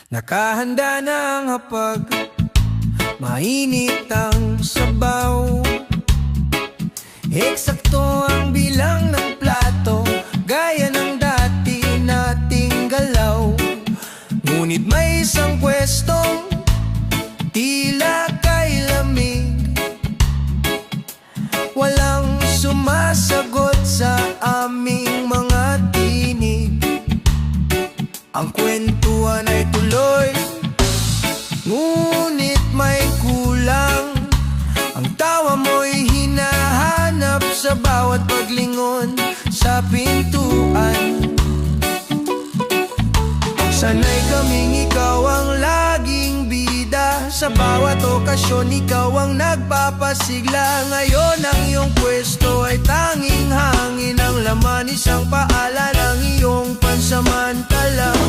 Nakahanda na ang hapag, mainit ang sabaw. Eksakto ang bilang ng plato, gaya ng dati nating galaw. Ngunit may isang pwestong tila kay lamig, walang sumasagot sa aming mga tinig. Ang kwentuhan ay tuloy, ngunit may kulang. Ang tawa mo'y hinahanap sa bawat paglingon sa pintuan. Sanay kaming ikaw ang laging bida, sa bawat okasyon ikaw ang nagpapasigla. Ngayon ang iyong pwesto ay tanging hangin, ang laman isang paalan ng iyong pansamantalang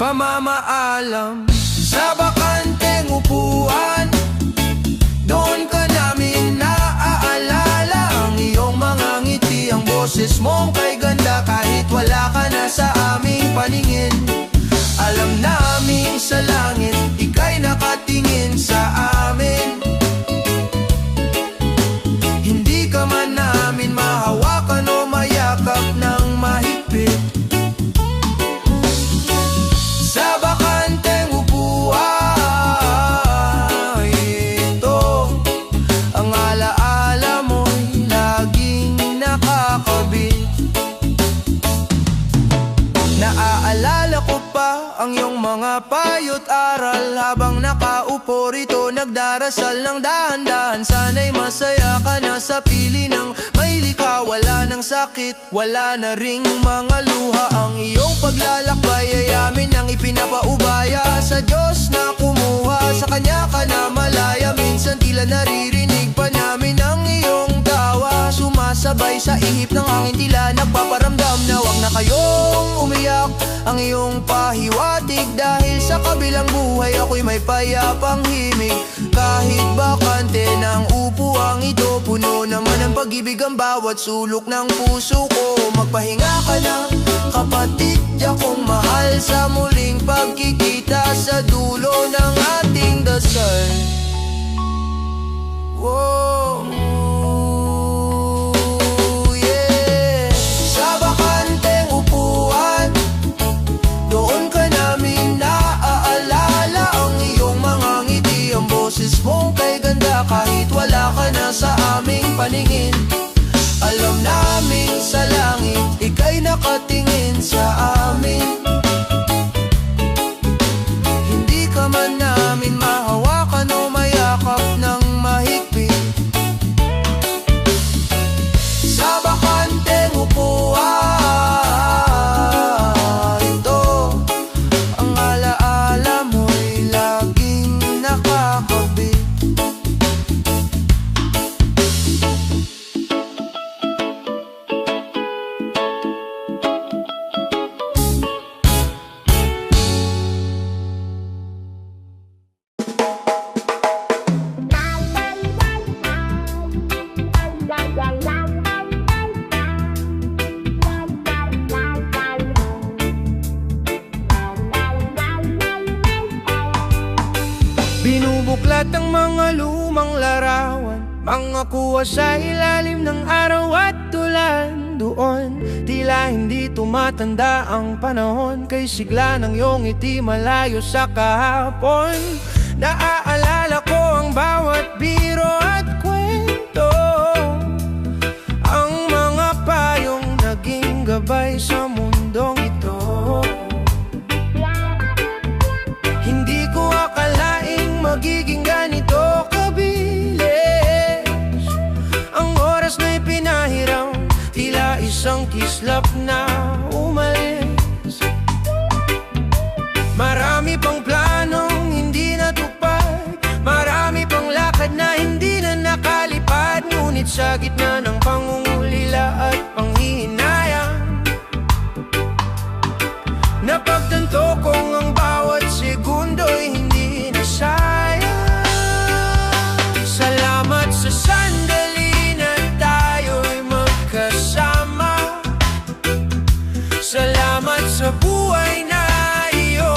pamamaalam. Sa bakanteng upuan, doon ka namin naaalala. Ang iyong mga ngiti, ang boses mong kay ganda, kahit wala ka na sa aming paningin. Alam namin sa langit, ika'y nakatingin sa amin. Hindi ka man namin mahawakan o mayakap ng mahigpit. Sa bakanteng upuan, ito ang alaala mo'y laging nakakabit. Naaalala ko pa ang iyong mga payo't aral, habang nakaupo rito nagdarasal ng dahan-dahan. Sana'y masaya ka na sa piling ng may likha, wala ng sakit, wala na ring mga luha. Ang iyong paglalakbay ay amin ang ipinapaubaya, sa Diyos na kumuha, sa Kanya ka na malaya. Minsan tila naririnig pa namin ang iyong tawa, sumasabay sa ihip ng hangin, tila nagpaparamdam na wag na kayong umiyak. Ang iyong pahiwatig, dahil sa kabilang buhay ako'y may payapang himig. Kahit bakante ng upuang ito, puno naman ng pag-ibig ang bawat sulok ng puso ko. Magpahinga ka na kapatid, akong mahal, sa muling pagkikita sa dulo ng ating dasal. Whoa. Mong kay ganda, kahit wala ka na sa aming paningin. Alam namin sa langit, ika'y nakatingin sa amin. Hindi ka man namin mahawakan o mayakap ng mahigpit. Sa bakanteng upuan, ito ang alaala mo'y laging nakakabit. Binubuklat ang mga lumang larawan, mga kuha sa ilalim ng araw at ulan. Doon, tila hindi tumatanda ang panahon, kay sigla ng iyong ngiti malayo sa kahapon. Naaalala ko ang bawat biro at kwento, ang mga payong naging gabay sa mundong ito. Hindi ko akalaing magiging ganito kabilis. Ang oras na'y pinahiram, tila isang kislap na umalis. Marami pang planong hindi natupad, marami pang lakad na hindi na nakalipad. Ngunit sa gitna ng pangungulila at panghihinayang, napagtanto kong ang bawat segundo'y hindi na sayang. Salamat sa sandali na tayo'y magkasama, salamat sa buhay na iyo.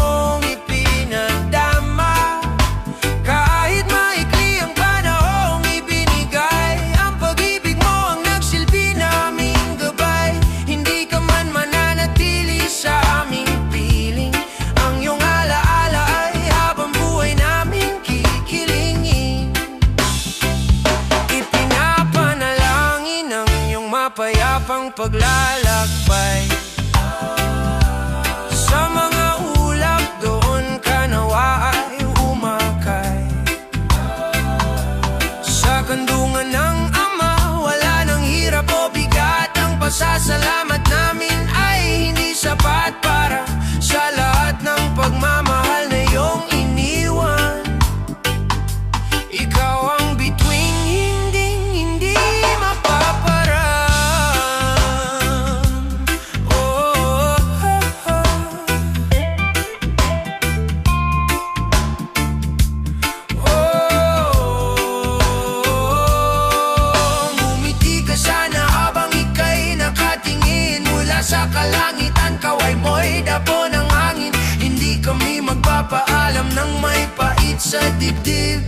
ang paglalakbay. Sa mga ulap doon ka nawa ay umakay. Sa kandungan ng Ama, wala nang hirap o bigat. Ang pasasalamat namin ay hindi sapat para sa lahat ng pagmamahal na iyong iniwan. Ikaw ang bituing hindi mapaparang. Oh, oh, oh. Ngumiti ka sana habang ika'y nakatingin mula sa kalangitan. Kaway mo'y dapo ng hangin. Hindi kami magpapaalam ng may pait sa dibdib,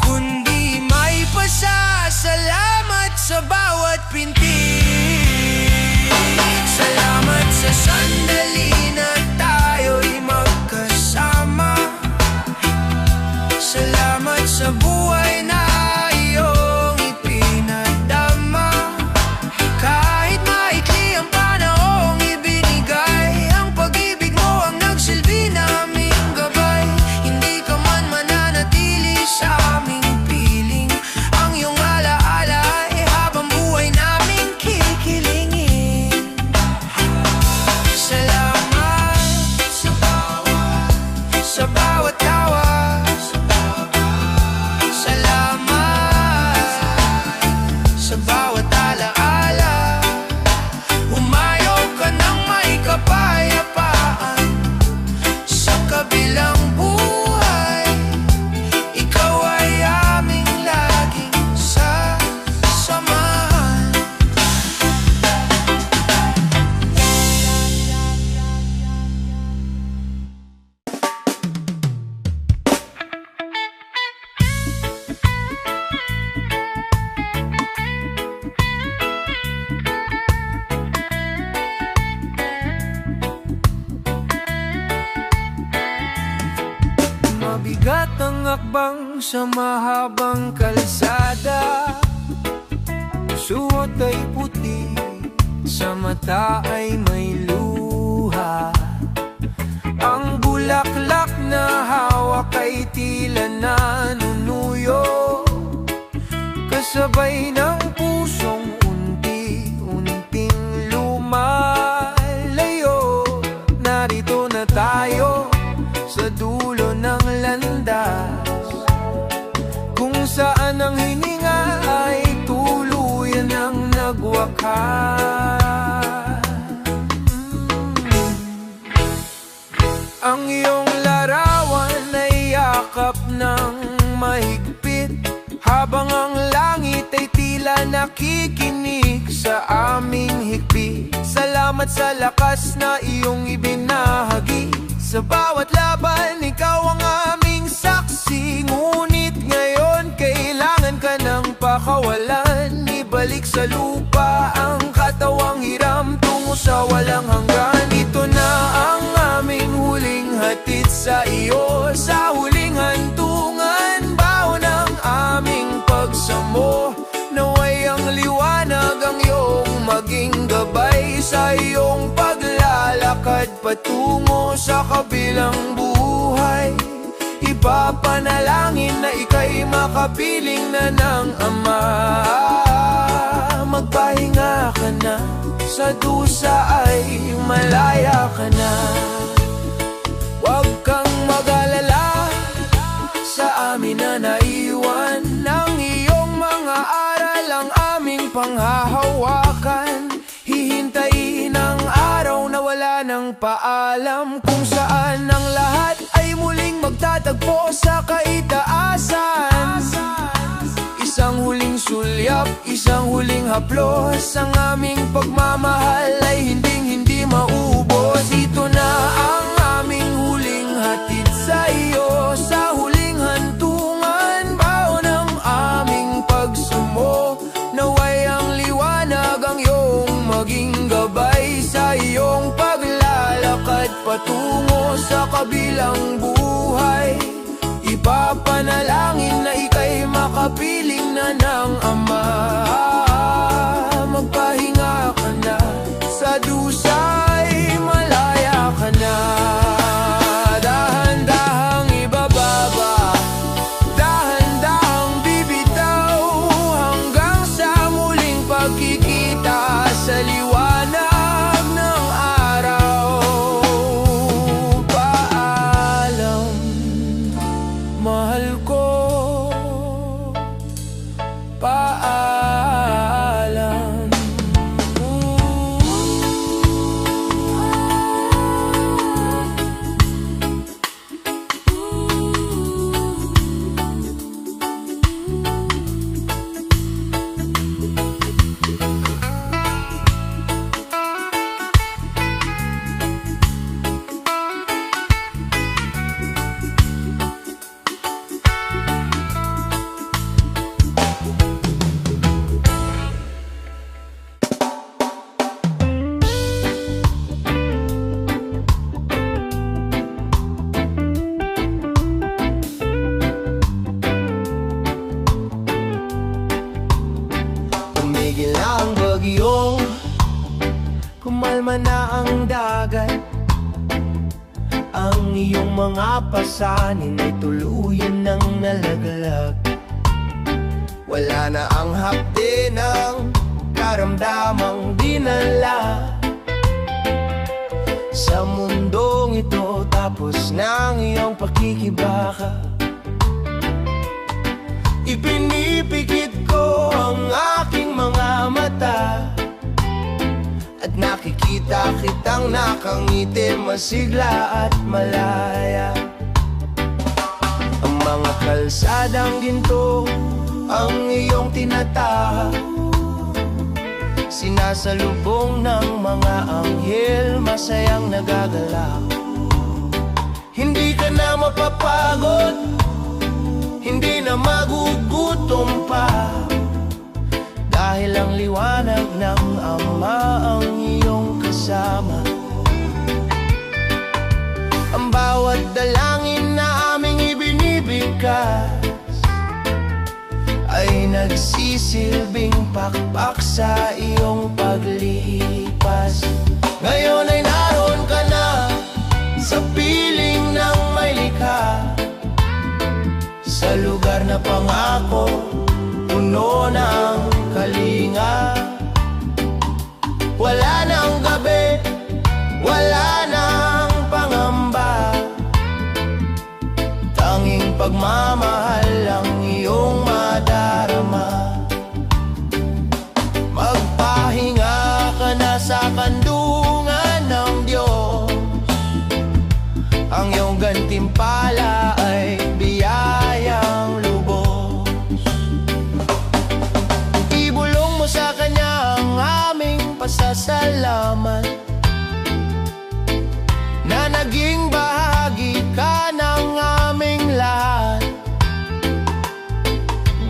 kundi may pasasalamat sa bawat pinti. Salamat sa sandali na tayo'y magkasama. Salamat sa buhay na iyong ipinadama. Kahit maikli ang panahong ibinigay, ang pag-ibig mo ang nagsilbi naming gabay. Hindi ka man mananatili sa aming piling, ang iyong alaala ay habang buhay naming kikilingin. Salamat sa bawat tawa. Salamat sa bawat alaala. Umayaw ka ng may kapayapaan sa kabilang buhay. Ikaw ay aming laging sasamahan. Mabigat ang akbang sa mahabang kalsada. Suot ay puti, sa mata ay may luha. Ang bulaklak na hawak ay tila nanunuyo, kasabay ng pusong unti-unting lumalayo. Narito na tayo sa dulo ng landas, kung saan ang hininga ay tuluyan ng nagwakas. Ang iyong larawan ay yakap ng mahigpit, habang ang langit ay tila nakikinig sa aming higpit. Salamat sa lakas na iyong ibinahagi. Sa bawat laban, ikaw ang aming saksi. Ngunit ngayon, kailangan ka ng pakawalan. Ibalik sa lupa ang katawang hiram tungo sa walang hanggan. Ito na ang aming huling hatid sa iyo. Sa huling hantungan, baon ang aming pagsamo. Naway ang liwanag ang iyong maging gabay sa iyong paglalakad patungo sa kabilang buhay. Ipapanalangin na ika'y makapiling na ng Ama. Magpahinga ka na, sa dusa ay malaya ka na. Huwag kang mag-alala, sa amin na naiwan ng iyong mga aral ang aming panghahawakan. Hihintayin ang araw na wala ng paalam, kung saan ang lahat ay muling magtatagpo sa kaitaasan. Isang huling sulyap, isang huling haplos, ang aming pagmamahal ay hindi maubos. Ito na ang aming huling hatid sa iyo. Sa huling hantungan, baon ang aming pagsamo. Naway ang liwanag ang iyong maging gabay sa iyong paglalakad patungo sa kabilang buhay. Ipapanalangin na ika'y makapiling na ng Ama. Ang iyong mga pasanin ay tuluyan ng nalaglag. Wala na ang hapde ng karamdamang dinala sa mundong ito. Tapos na ang iyong pakikibaka. Ipinipikit ko ang aking mga mata at nakikita kitang nakangiti, masigla at malaya. Ang mga kalsadang ginto ang iyong tinatahak, sinasalubong ng mga anghel, masayang nagagalak. Hindi ka na mapapagod, hindi na magugutom pa, dahil ang liwanag ng Ama ang iyong kasama. Ang bawat dalangin na aming ibinibigkas ay nagsisilbing pakpak sa iyong paglipas. Ngayon ay naroon ka na sa piling ng may likha, sa lugar na pangako, puno ng kalinga. Wala nang gabi, wala nang pangamba, tanging pagmamahal ang iyong madarama. Magpahinga ka na sa kandungan ng Diyos, ang iyong gantimpala ay biyayang lubos. Ibulong mo sa Kanya ang aming pasasalamat, na naging bahagi ka ng aming lahat.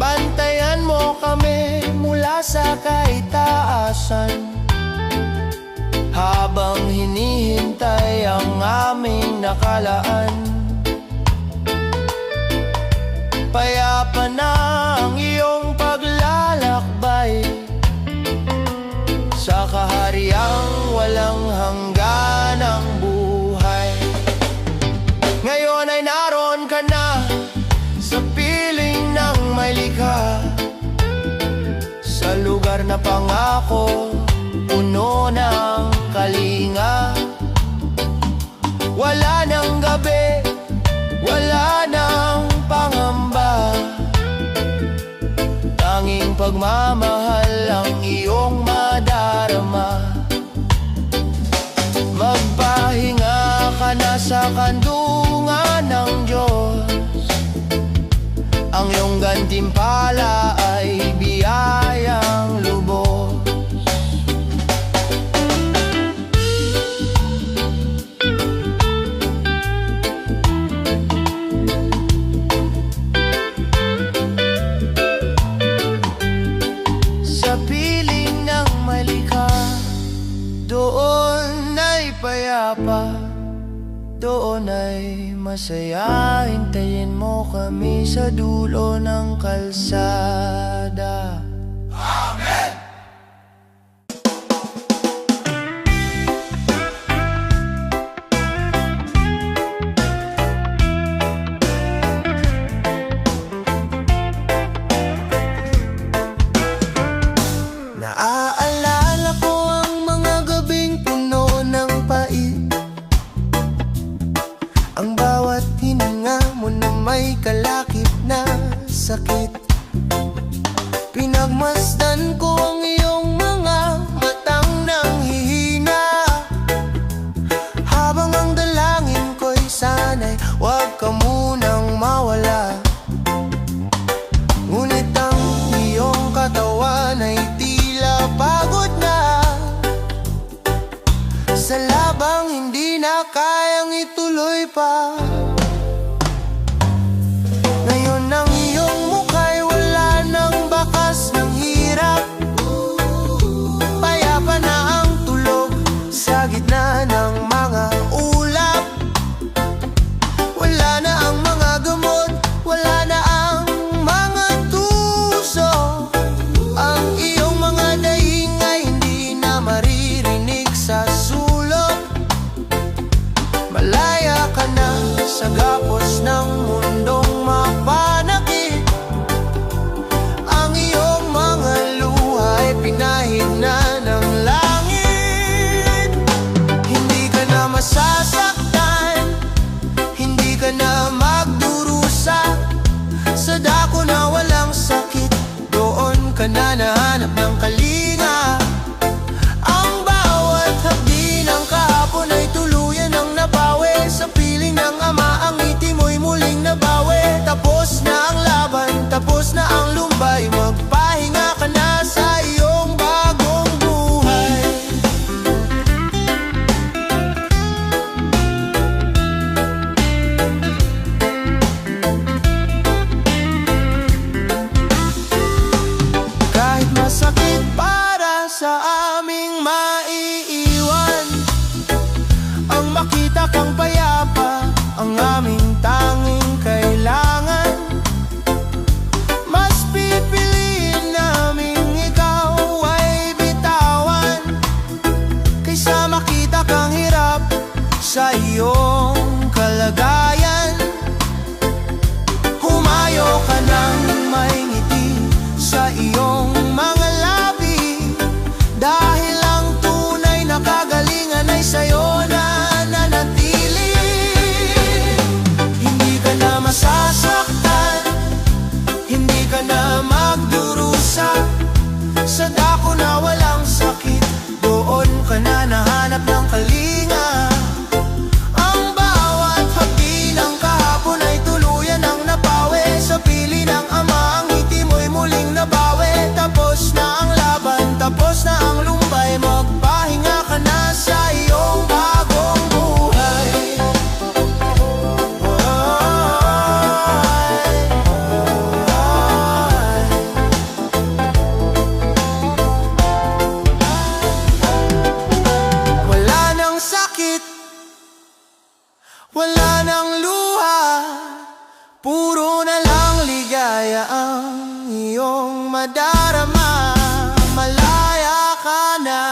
Bantayan mo kami mula sa kaitaasan, habang hinihintay ang aming nakalaan. Payapa na ang iyong paglalakbay sa kahariang walang hangganang buhay. Ngayon ay naroon ka na sa piling ng may likha, sa lugar na pangako, puno ng kalinga. Wala nang gabi, wala nang pangamba, tanging pagmamahal ang iyong madarama. Magpahinga ka na sa kandungan ng Diyos, ang iyong gantimpala ay biyayang lubos. Sa piling ng malika, doon ay payapa, doon ay masaya. Hintayin mo kami sa dulo ng kalsada. Amen! Naaalala ko ang mga gabing puno ng pait, ang bawat hininga mo na may kalakip na sakit. Pinagmasdan ko ang iyong mga matang nanghihina, habang ang dalangin ko'y sana'y huwag ka munang mawala. Ngunit ang iyong katawan ay tila pagod na, sa labang hindi na kayang ituloy pa. Ngayon ang iyong mukha'y wala ng bakas ng hirap, payapa na ang tulog sa gitna ng mga ulap. Wala na ang mga gamot, wala na ang mga tuso, ang iyong mga daing ay hindi na maririnig sa sulok. Malaya ka sa gapos ng mundong mapanakit. Ang iyong mga luha ay pinahid na ng langit. Hindi ka na masasaktan, hindi ka na magdurusa. Sa dako na walang sakit, doon ka na nahanap ng kalinga. Ang bawat hapdi ng kahapon ay tuluyan ng nabawi. Sa piling ng ama ang ngiti mo'y muling nabawi. Tapos na ang laban, tapos na ang lumbay. Magpahinga ka na sa iyong bagong buhay. Kahit masakit para sa aming maiiwan, ang makita kang payapa ang aming tanging kailangan. Mas pipiliin naming ikaw ay bitawan, kaysa makita kang hirap sa iyong kalagayan. Humayo ka ng may ngiti sa iyong mga labi, dahil ang tunay na kagalingan ay sa'yo na nanatili. Hindi ka na masasaktan, hindi ka na magdurusa. Sa dako na walang sakit, doon ka na nahanap ng kalinga. Ang bawat hapdi ng kahapon ay tuluyan ng napawi. Sa pili ng ama ang ngiti mo'y muling nabawi. Tapos na ang laban, tapos na ang lumbay. Magpahinga ka na sa iyong bagong buhay. Wala nang sakit, wala nang luha, puro na lang ligaya ang iyong madarama. Malaya ka na.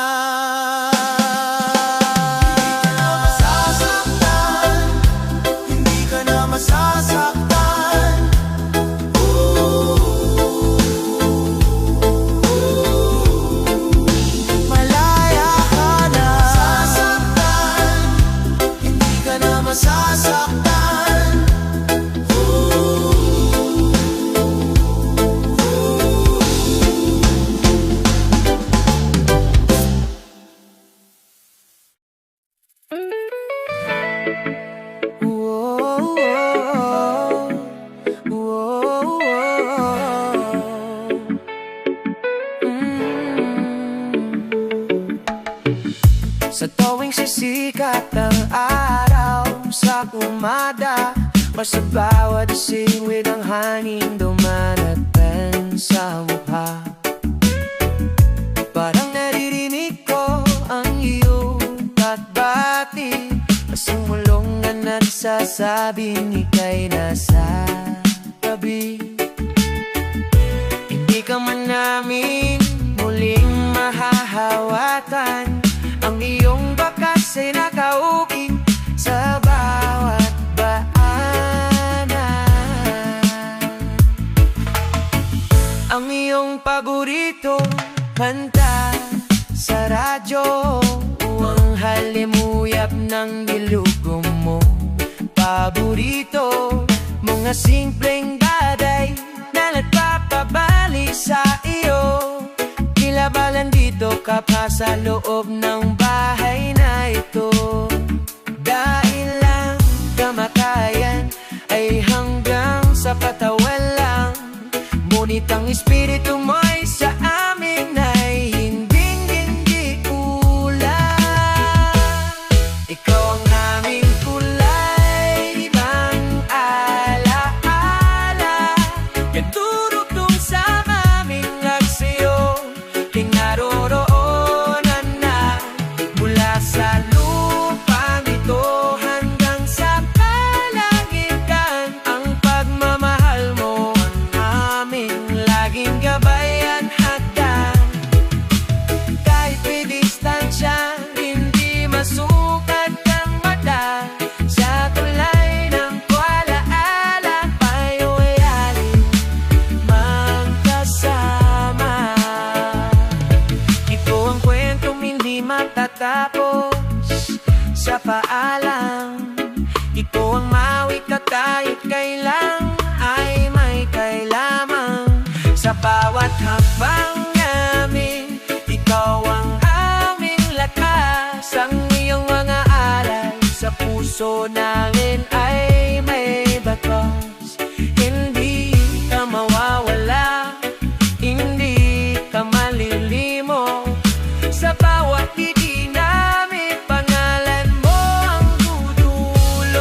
Hindi ka na masasaktan, malaya ka na. Hindi ka na masasaktan. Sa tuwing sisikat ang araw sa umada, mas sa bawat siwid ang hangin dumanatan sa mukha. Parang naririnig ko ang iyong patbati, masumulong na nagsasabing ika'y nasa tabi. Hindi ka man namin muling mahahawatan, ang iyong bakas ay nakaukit sa bawat baanan. Ang iyong paborito kanta sa radyo, ang halimuyap ng dilugo mo. Paborito mga simpleng bagay na nagpapabalik sa iyo. Tila ba nandito ka pa sa loob ng bahay na ito? Dahil lang kamatayan ay hanggang sa katawan lang, ngunit ang espiritu mo'y sa amin ay hinding-hindi ulan. Ikaw ang aming kulay, ibang alaala, kadurugtong sa aming agsiyo, tinaroroonan na mula sa lupa. Habang amin, ikaw ang aming lakas. Ang iyong mga alay sa puso namin ay may batas. Hindi ka mawawala, hindi ka malilimo. Sa bawat titi namin, pangalan mo ang tutuloy.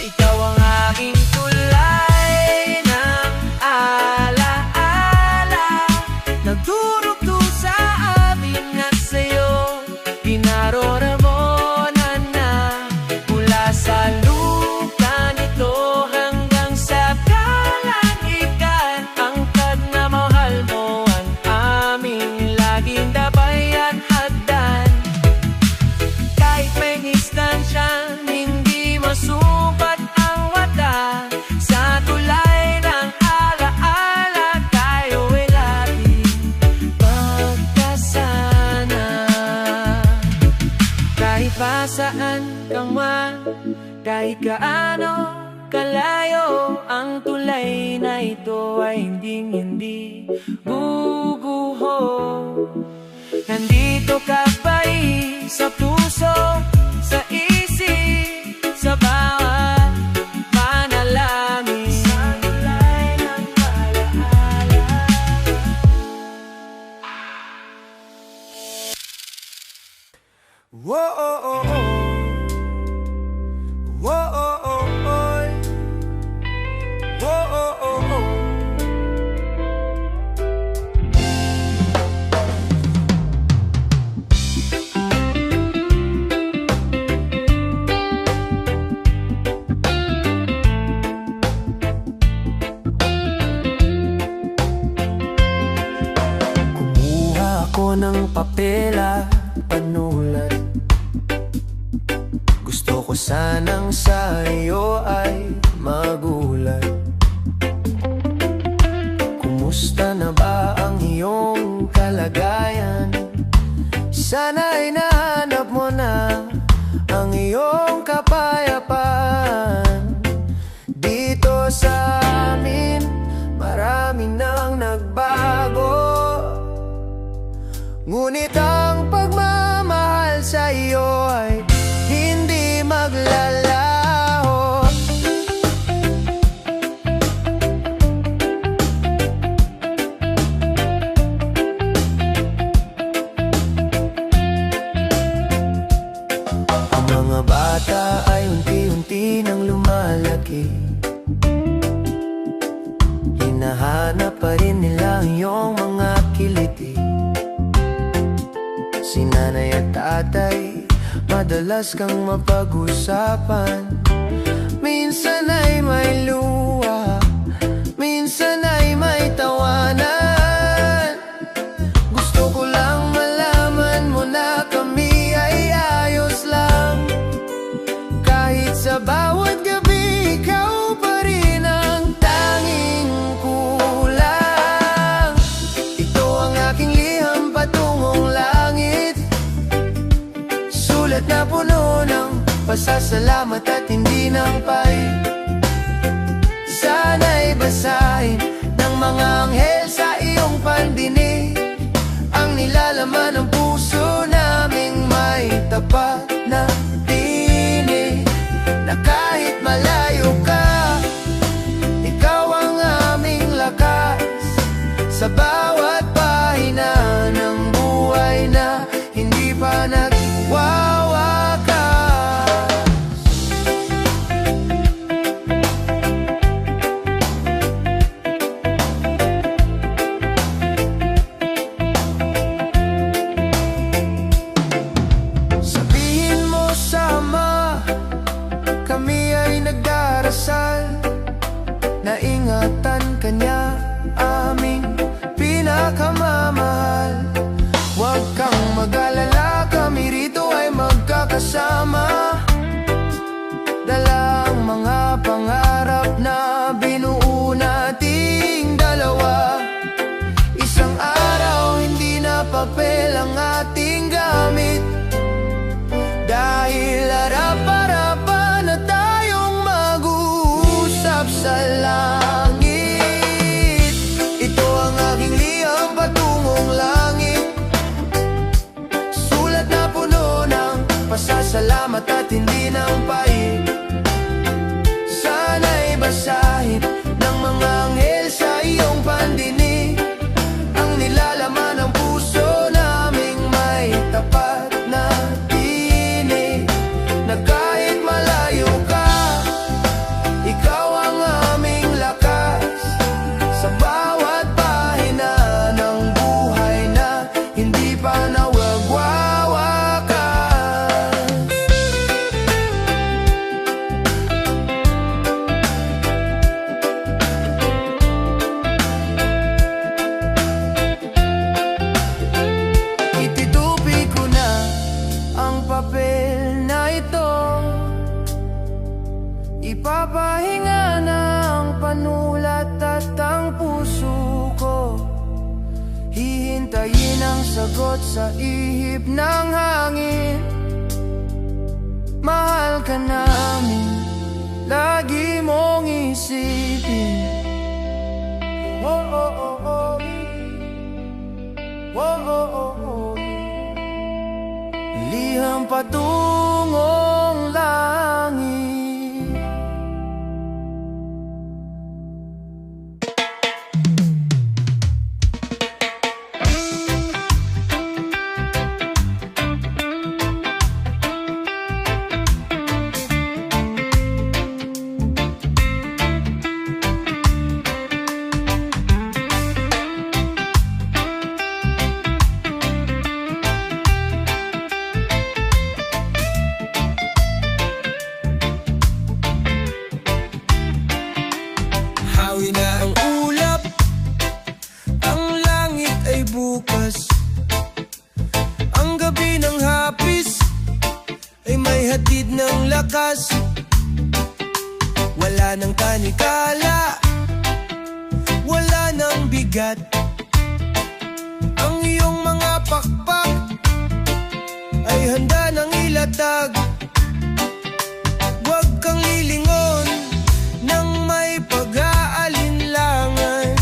Ikaw ang aking tulay ng alaala, nagdurugto sa amin at sa'yo pinaroroonan na. Mula sa lupa nito hanggang sa kalangitan, angkad na mahal mo ang aming laging dabayan hagdan. Kahit may distansyang hindi masumpat ang mata, sa tulay ng alaala tayo'y laging pagkasana. Kahit pa saan kang man, kahit gaano kalayo, ang tulay na ito ay hindi guguho. Nandito ka pa sa puso, sa isip, sa bawat panalangin. Sa tulay ng alaala. Whoa, oh, oh, oh. Whoa, oh, oh, oh. Whoa, oh, oh, oh. Kumuha ako ng papel at panulat. Gusto ko sanang sa iyo ay magulat. Kumusta na ba ang iyong kalagayan? Sana'y nahanap mo na ang iyong kapayapaan. Dito sa amin, marami nang nagbago, ngunit ang pagmamahal sa iyo ay hindi maglalaho. Ang mga bata ay unti-unti nang lumalaki, hinahanap pa rin nila ang iyong mga kiliti. Si nanay at tatay, madalas kang mapag-usapan. Minsan ay may luha, minsan ay may tawanan. Gusto ko lang malaman mo na kami ay ayos lang. Kahit sa bawat gabi, ikaw pa rin ang tanging kulang. Ito ang aking liham patungong langit, sulat na puno ng pasasalamat at hindi ng pait. Sana'y basahin ng mga anghel sa iyong pandinig ang nilalaman ng puso naming may tapat na tinig. Na kahit malayo ka, ikaw ang aming lakas sa bawat pahina ng buhay na hindi pa nagwawakas. Sabihin mo sa Ama, kami ay nagdarasal na ingatan kanya, aming pinakamamahal. Huwag kang mag-alala, kami rito ay magkakasama. Dala ang mga pangarap na binuo nating dalawa. Isang araw hindi na papel ang ating gamit, dahil harap-harapan na tayong mag-uusap sa langit. Pasalamat at hindi nang pait. Sana'y basahin ng mga anghel sa iyong pandinig ang nilalaman ng puso naming may tapat na tinig, na kahit malayo ka, ikaw ang aming lakas sa bawat pahina ng buhay na hindi pa nawagwawakas. Ititupi ko na ang papel na ito, ipapahinga na ang panulat at ang puso ko. Hihintayin ang sagot sa ihip ng hangin. Mahal ka namin, lagi mong isipin. Oh, oh, oh, oh. Oh, oh, oh, oh. Liham patungong langit. Hawi na ang ulap, ang langit ay bukas. Ang gabi ng hapis ay may hatid ng lakas. Wala nang tanikala, wala nang bigat. Ang iyong mga pakpak ay handa nang ilatag. Huwag kang lilingon nang may pag-aalinlangan,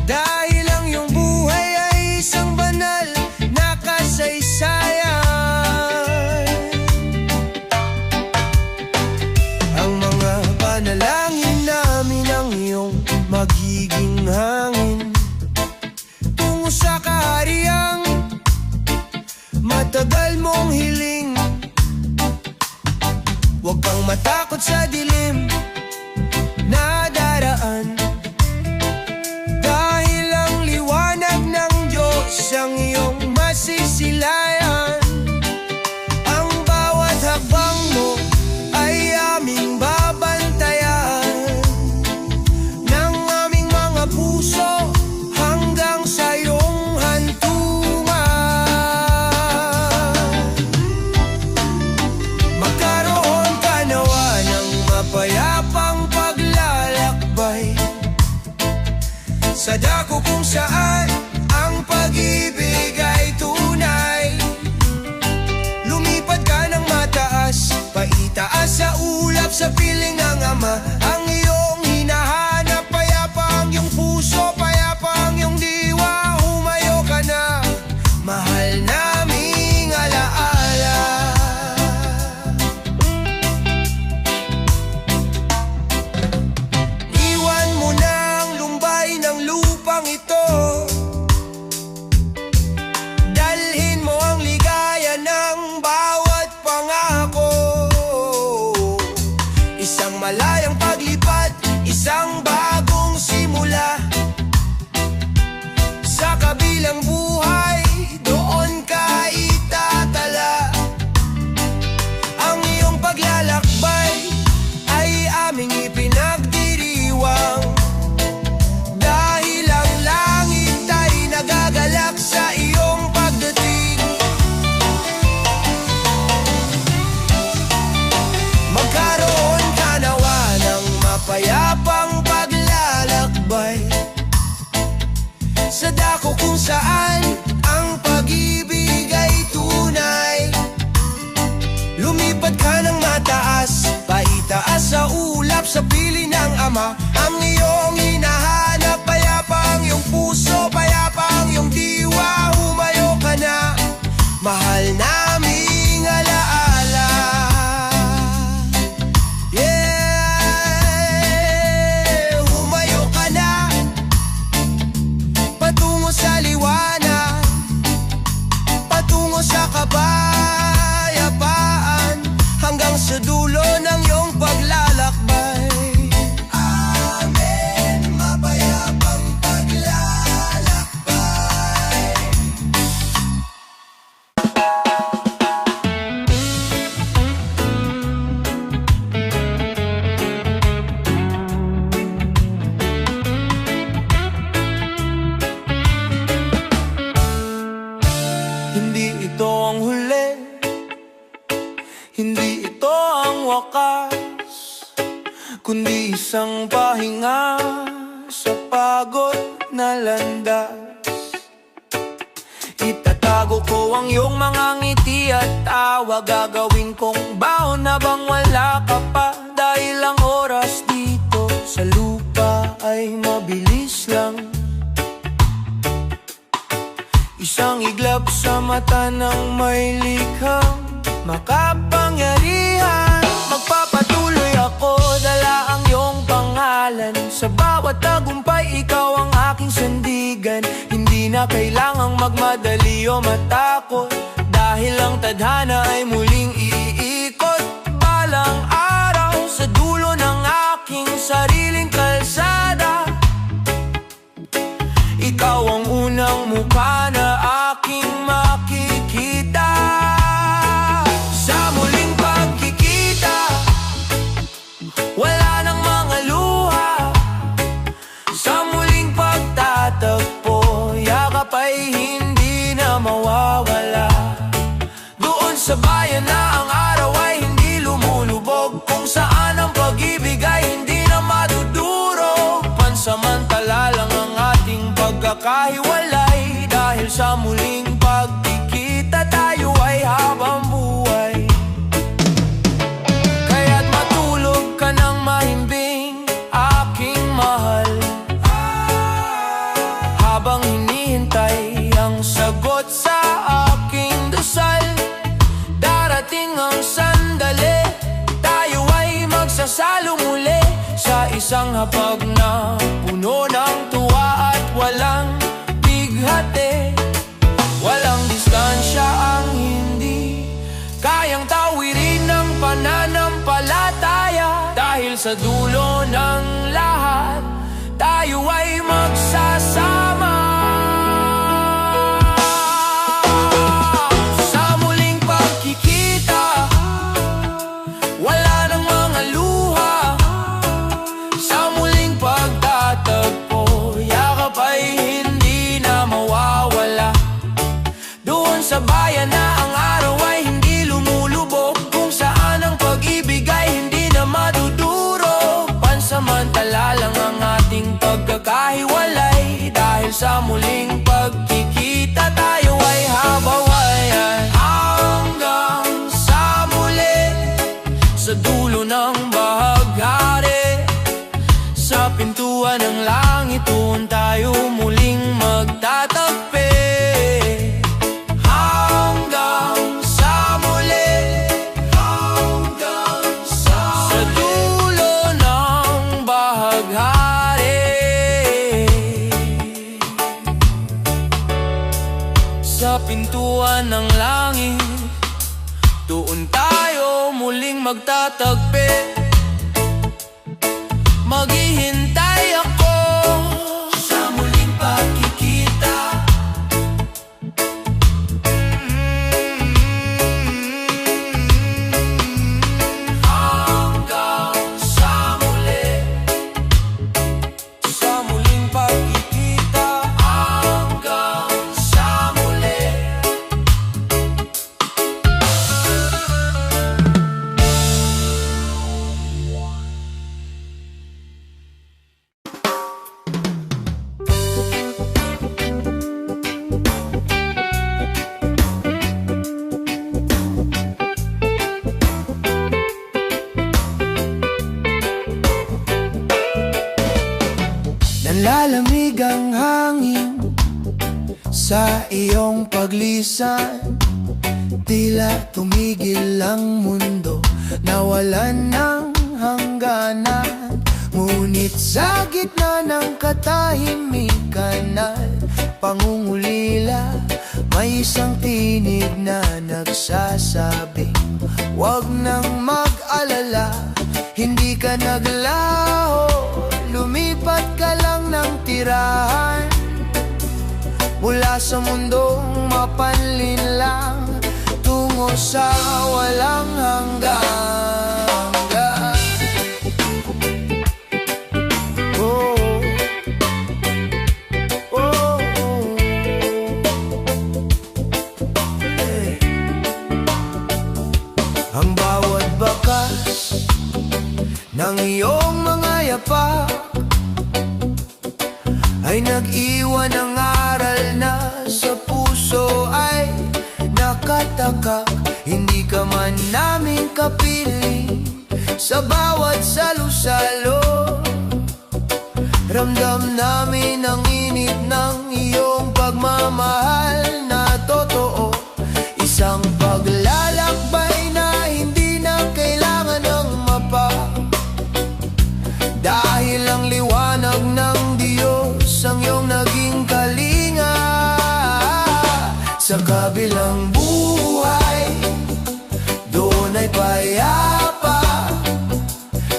dahil ang iyong buhay ay isang banal na kasaysayan. Ang mga panalangin namin ang iyong magiging hangin tungo sa kahariang matagal mong hiling. Huwag kang matakot sa dilim na daraan, dahil ang liwanag ng Diyos ang iyong masisilayan. Ang bawat hakbang mo ay aming babantayan, ng aming mga puso hanggang sa iyong hantungan. Magkaroon ka nawa ng mapayapang paglalakbay sa dako kung saan ang pag-ibig ay tunay. Lumipad ka ng mataas, paitaas sa ulap sa piling ng Ama. Ang iyong hinahanap, payapa ang iyong puso, payapa ang iyong diwa. Humayo ka na, mahal naming alaala. Iwan mo na ang lumbay ng lupang ito, dalhin mo ang ligaya ng bawat pangako. Isang malayang paglipat, isang bagong simula. Sa kabilang buhay, doon ka itatala. Ang iyong paglalakbay ay aming ipinagdiriwang, dahil ang langit ay nagagalak sa iyong pagdating. Magkaroon ka nawa ng mapayapang paglalakbay sa dako kung saan ang pag-ibig ay tunay. Lumipad ka ng mataas, paitaas sa ulap sa pili ng Ama. Ang iyong hinahanap, payapa ang iyong puso, payapa ang iyong diwa. Humayo ka na, mahal naming alaala. Hindi ito ang wakas, kundi isang pahinga sa pagod na landas. Itatago ko ang iyong mga ngiti at tawa, gagawin kong baon habang wala ka pa. Dahil ang oras dito sa lupa ay mabilis lang. Isang iglap sa mata ng may likhang makapangyarihan. Magpapatuloy ako, dala ang iyong pangalan. Sa bawat tagumpay, ikaw ang aking sandigan. Hindi na kailangang magmadali o matakot, dahil ang tadhana ay muling iikot. Balang araw sa dulo ng aking sariling kalsada, ikaw ang unang mukha na aking makikita. Sa muling pagkikita, wala nang mga luha. Sa muling pagtatagpo, yakap ay hindi na mawawala. Doon sa bayan na ang araw ay hindi lumulubog, kung saan ang pag-ibig ay hindi na madudurog. Pansamantala lang ang ating pagkakahiwalay, dahil sa muling pagkikita tayo ay habang buhay. Kaya't matulog ka ng mahimbing, aking mahal, habang hinihintay ang sagot sa aking dasal. Darating ang sandali, tayo ay magsasalo muli sa isang hapag na puno ng tuwa at walang bighati. Walang distansya ang hindi kayang tawirin ng pananampalataya, dahil sa dulo ng lahat tayo ay magsasama. Sa muling pagkikita, wala nang mga luha. Sa muling pagtatagpo, yakap ay hindi na mawawala. Doon sa bayan na ang araw ay hindi lumulubog, kung saan ang pag-ibig ay hindi na madudurog. Pansamantala lang ang ating pagkakahiwalay, dahil sa muling pagkikita tayo ay habawayan. Hanggang sa muli, sa dulo ng bahaghari, sa pintuan ng langit, doon tayo muling magtatagpi. Hanggang sa muli, hanggang sa dulo ng bahaghari, sa pintuan ng langit, doon tayo muling magtatagpi. Maghihintay ako sa muling pagkikita. Hanggang sa muli, sa muling pagkikita. Hanggang sa muli. Nanlalamig ang hangin sa iyong paglisan, tila tumigil ang mundo, nawalan ng hangganan. Ngunit sa gitna ng katahimikan at pangungulila, may isang tinig na nagsasabing, huwag nang mag-alala, hindi ka naglaho. Lumipat ka lang ng tirahan mula sa mundong mapanlinlang tungo sa walang hanggan. Oh, oh, oh. Hey. Ang bawat bawat bakas ng iyong mga yapak ay nag-iwan ng aral na sa puso ay nakatakak. Hindi ka man namin kapiling sa bawat salo-salo. Ramdam namin ang init ng iyong pagmamahal na totoo. Isang paglalakbay na hindi na kailangan ng mapa, dahil ang liwanag ng Diyos ang iyong naging kalinga. Sa kabilang buhay, doon ay payapa.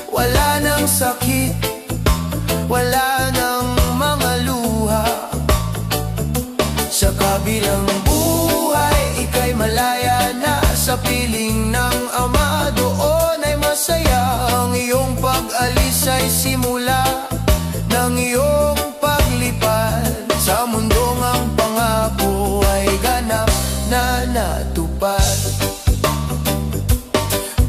Wala nang sakit, wala nang mga luha. Sa kabilang buhay, ika'y malaya na sa piling ng Ama. Doon ay masaya. Ang iyong pag-alis ay simula ng iyong paglipad sa mundong ang pangako ay ganap na natupad.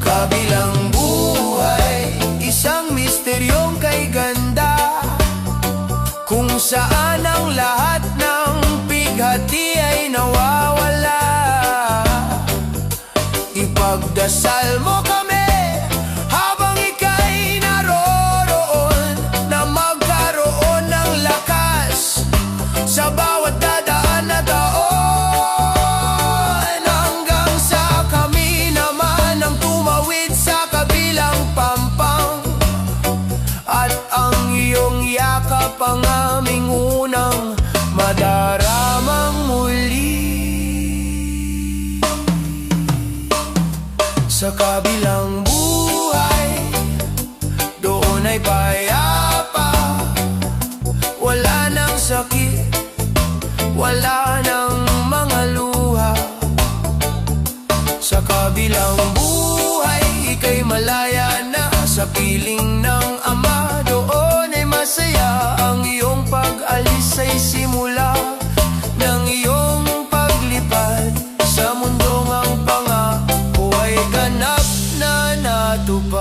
Kabilang buhay, isang misteryong kay ganda, kung saan ang lahat ng pighati ay nawawala. Ipagdasal mo kami habang ika'y naroroon, na magkaroon ng lakas sa bawat dadaan na taon, hanggang sa kami naman ang tumawid sa kabilang pampang. At ang iyong yakap ang aming unang madaramang muli. Sa kabilang buhay, doon ay payapa. Wala nang sakit, wala nang mga luha. Sa kabilang buhay, ika'y malaya na sa piling ng Ama. Doon ay masaya. Ang iyong pag-alis ay simula ng iyong paglipad sa mundong ang pangako ay ganap na natupad.